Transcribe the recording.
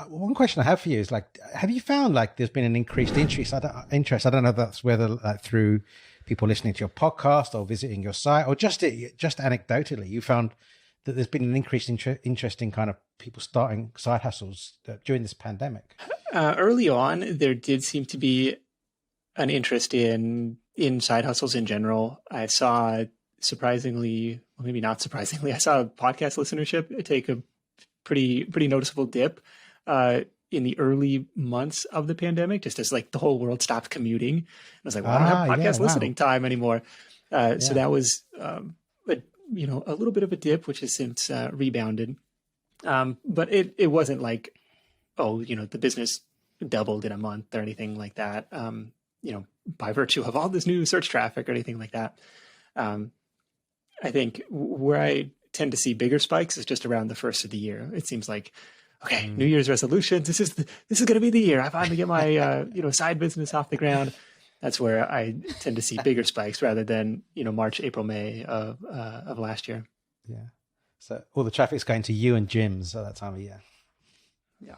one question I have for you is like, have you found like there's been an increased interest? I don't know if that's whether like through people listening to your podcast or visiting your site, or just anecdotally, you found that there's been an increased interest in kind of people starting side hustles during this pandemic. Early on, there did seem to be an interest in side hustles in general. I saw surprisingly, well, maybe not surprisingly, I saw podcast listenership take a pretty noticeable dip in the early months of the pandemic, just as like the whole world stopped commuting. I was like, well, I don't have podcast listening time anymore. So that was, a little bit of a dip, which has since rebounded. But it wasn't like, the business doubled in a month or anything like that. By virtue of all this new search traffic or anything like that. I think where I tend to see bigger spikes is just around the first of the year. It seems like, okay, New Year's resolutions. This is going to be the year I finally get my side business off the ground. That's where I tend to see bigger spikes rather than March, April, May of last year. Yeah. So all the traffic's going to you and gyms at that time of year. Yeah.